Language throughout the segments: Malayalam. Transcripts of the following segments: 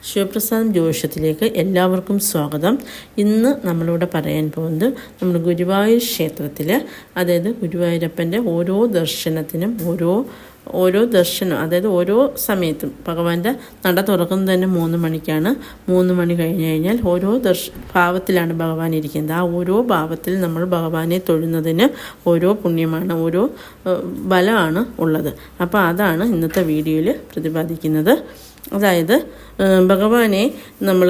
ശിവപ്രസാദം ജ്യോതിഷത്തിലേക്ക് എല്ലാവർക്കും സ്വാഗതം. ഇന്ന് നമ്മളിവിടെ പറയാൻ പോകുന്നത് നമ്മുടെ ഗുരുവായൂർ ക്ഷേത്രത്തിൽ, അതായത് ഗുരുവായൂരപ്പൻ്റെ ഓരോ ദർശനത്തിനും ഓരോ ദർശനം, അതായത് ഓരോ സമയത്തും ഭഗവാന്റെ നട തുറക്കുന്നത് തന്നെ 3 മണിക്കാണ്. 3 മണി കഴിഞ്ഞ് കഴിഞ്ഞാൽ ഓരോ ഭാവത്തിലാണ് ഭഗവാൻ ഇരിക്കുന്നത്. ആ ഓരോ ഭാവത്തിൽ നമ്മൾ ഭഗവാനെ തൊഴുന്നതിന് ഓരോ പുണ്യമാണ്, ഓരോ ബലമാണ് ഉള്ളത്. അപ്പോൾ അതാണ് ഇന്നത്തെ വീഡിയോയിൽ പ്രതിപാദിക്കുന്നത്. അതായത് ഭഗവാനെ നമ്മൾ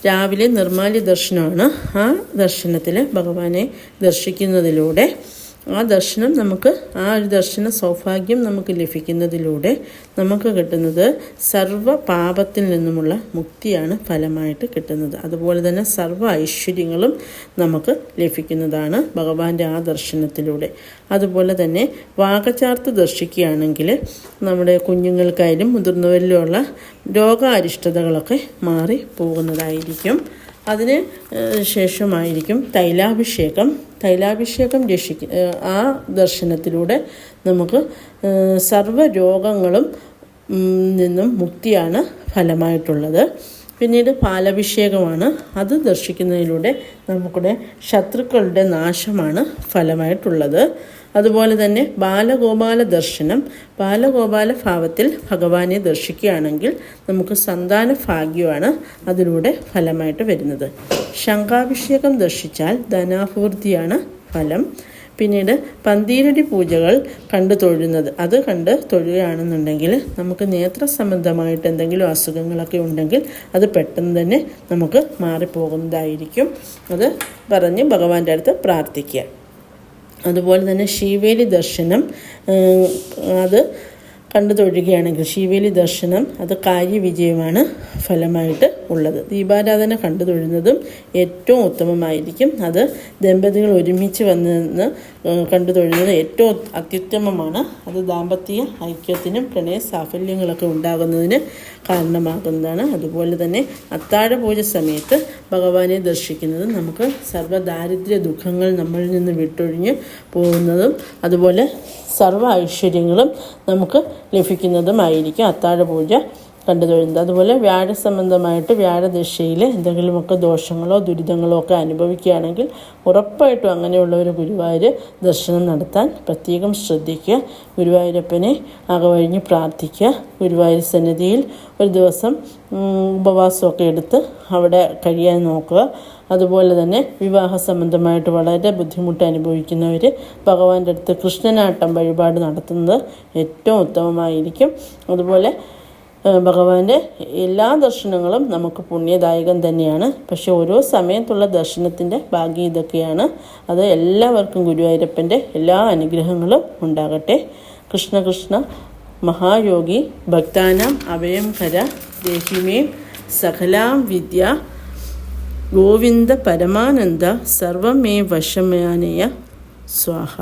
രാവിലെ നിർമ്മാല്യ ദർശനമാണ്. ആ ദർശനത്തിൽ ഭഗവാനെ ദർശിക്കുന്നതിലൂടെ ആ ഒരു ദർശന സൗഭാഗ്യം നമുക്ക് ലഭിക്കുന്നതിലൂടെ നമുക്ക് കിട്ടുന്നത് സർവ്വ പാപത്തിൽ നിന്നുമുള്ള മുക്തിയാണ് ഫലമായിട്ട് കിട്ടുന്നത്. അതുപോലെ തന്നെ സർവ്വ ഐശ്വര്യങ്ങളും നമുക്ക് ലഭിക്കുന്നതാണ് ഭഗവാന്റെ ആ ദർശനത്തിലൂടെ. അതുപോലെ തന്നെ വാകചാർത്ത് ദർശിക്കുകയാണെങ്കിൽ നമ്മുടെ കുഞ്ഞുങ്ങൾക്കായാലും മുതിർന്നവരിലുള്ള രോഗാരിഷ്ടതകളൊക്കെ മാറി പോകുന്നതായിരിക്കും. അതിന് ശേഷമായിരിക്കും തൈലാഭിഷേകം ആ ദർശനത്തിലൂടെ നമുക്ക് സർവ്വ രോഗങ്ങളും നിന്നും മുക്തിയാണ് ഫലമായിട്ടുള്ളത്. പിന്നീട് പാലഭിഷേകമാണ്. അത് ദർശിക്കുന്നതിലൂടെ നമുക്കുടെ ശത്രുക്കളുടെ നാശമാണ് ഫലമായിട്ടുള്ളത്. അതുപോലെ തന്നെ ബാലഗോപാല ദർശനം, ബാലഗോപാല ഭാവത്തിൽ ഭഗവാനെ ദർശിക്കുകയാണെങ്കിൽ നമുക്ക് സന്താന ഭാഗ്യമാണ് അതിലൂടെ ഫലമായിട്ട് വരുന്നത്. ശംഖാഭിഷേകം ദർശിച്ചാൽ ധനാഭിവൃദ്ധിയാണ് ഫലം. പിന്നീട് പന്തീരടി പൂജകൾ കണ്ടു തൊഴുകയാണെന്നുണ്ടെങ്കിൽ നമുക്ക് നേത്ര സംബന്ധമായിട്ട് എന്തെങ്കിലും അസുഖങ്ങളൊക്കെ ഉണ്ടെങ്കിൽ അത് പെട്ടെന്ന് തന്നെ നമുക്ക് മാറിപ്പോകുന്നതായിരിക്കും. അത് പറഞ്ഞ് ഭഗവാന്റെ അടുത്ത് പ്രാർത്ഥിക്കുക. അതുപോലെ തന്നെ ശീവേലി ദർശനം അത് കണ്ടു തൊഴുകയാണെങ്കിൽ ശീവേലി ദർശനം അത് കാര്യവിജയമാണ് ഫലമായിട്ട് ഉള്ളത്. ദീപാരാധന കണ്ടു തൊഴുന്നതും ഏറ്റവും ഉത്തമമായിരിക്കും. അത് ദമ്പതികൾ ഒരുമിച്ച് വന്ന് കണ്ടു തൊഴുന്നത് ഏറ്റവും അത്യുത്തമമാണ്. അത് ദാമ്പത്യ ഐക്യത്തിനും പ്രണയ സാഫല്യങ്ങളൊക്കെ ഉണ്ടാകുന്നതിന് കാരണമാകുന്നതാണ്. അതുപോലെ തന്നെ അത്താഴ പൂജ സമയത്ത് ഭഗവാനെ ദർശിക്കുന്നത് നമുക്ക് സർവ്വദാരിദ്ര്യ ദുഃഖങ്ങൾ നമ്മളിൽ നിന്ന് വിട്ടൊഴിഞ്ഞ് പോകുന്നതും അതുപോലെ സർവ്വ ഐശ്വര്യങ്ങളും നമുക്ക് ലഭിക്കുന്നതുമായിരിക്കും അത്താഴ പൂജ കണ്ടു തൊഴുന്നത്. അതുപോലെ വ്യാഴസംബന്ധമായിട്ട് വ്യാഴദശയിൽ എന്തെങ്കിലുമൊക്കെ ദോഷങ്ങളോ ദുരിതങ്ങളോ ഒക്കെ അനുഭവിക്കുകയാണെങ്കിൽ ഉറപ്പായിട്ടും അങ്ങനെയുള്ളവർ ഗുരുവായൂർ ദർശനം നടത്താൻ പ്രത്യേകം ശ്രദ്ധിക്കുക. ഗുരുവായൂരപ്പനെ അകവഴിഞ്ഞ് പ്രാർത്ഥിക്കുക. ഗുരുവായൂർ സന്നിധിയിൽ ഒരു ദിവസം ഉപവാസമൊക്കെ എടുത്ത് അവിടെ കഴിയാൻ നോക്കുക. അതുപോലെ തന്നെ വിവാഹ സംബന്ധമായിട്ട് വളരെ ബുദ്ധിമുട്ട് അനുഭവിക്കുന്നവർ ഭഗവാന്റെ അടുത്ത് കൃഷ്ണനാട്ടം വഴിപാട് നടത്തുന്നത് ഏറ്റവും ഉത്തമമായിരിക്കും. അതുപോലെ ഭഗവാന്റെ എല്ലാ ദർശനങ്ങളും നമുക്ക് പുണ്യദായകം തന്നെയാണ്. പക്ഷെ ഓരോ സമയത്തുള്ള ദർശനത്തിൻ്റെ ഭാഗ്യം ഇതൊക്കെയാണ്. അത് എല്ലാവർക്കും ഗുരുവായൂരപ്പൻ്റെ എല്ലാ അനുഗ്രഹങ്ങളും ഉണ്ടാകട്ടെ. കൃഷ്ണ കൃഷ്ണ മഹായോഗി ഭക്താനാം അഭയം കര ദേഹിമേ സകലാം വിദ്യ ഗോവിന്ദ പരമാനന്ദ സർവമേ വശമാനയ സ്വാഹ.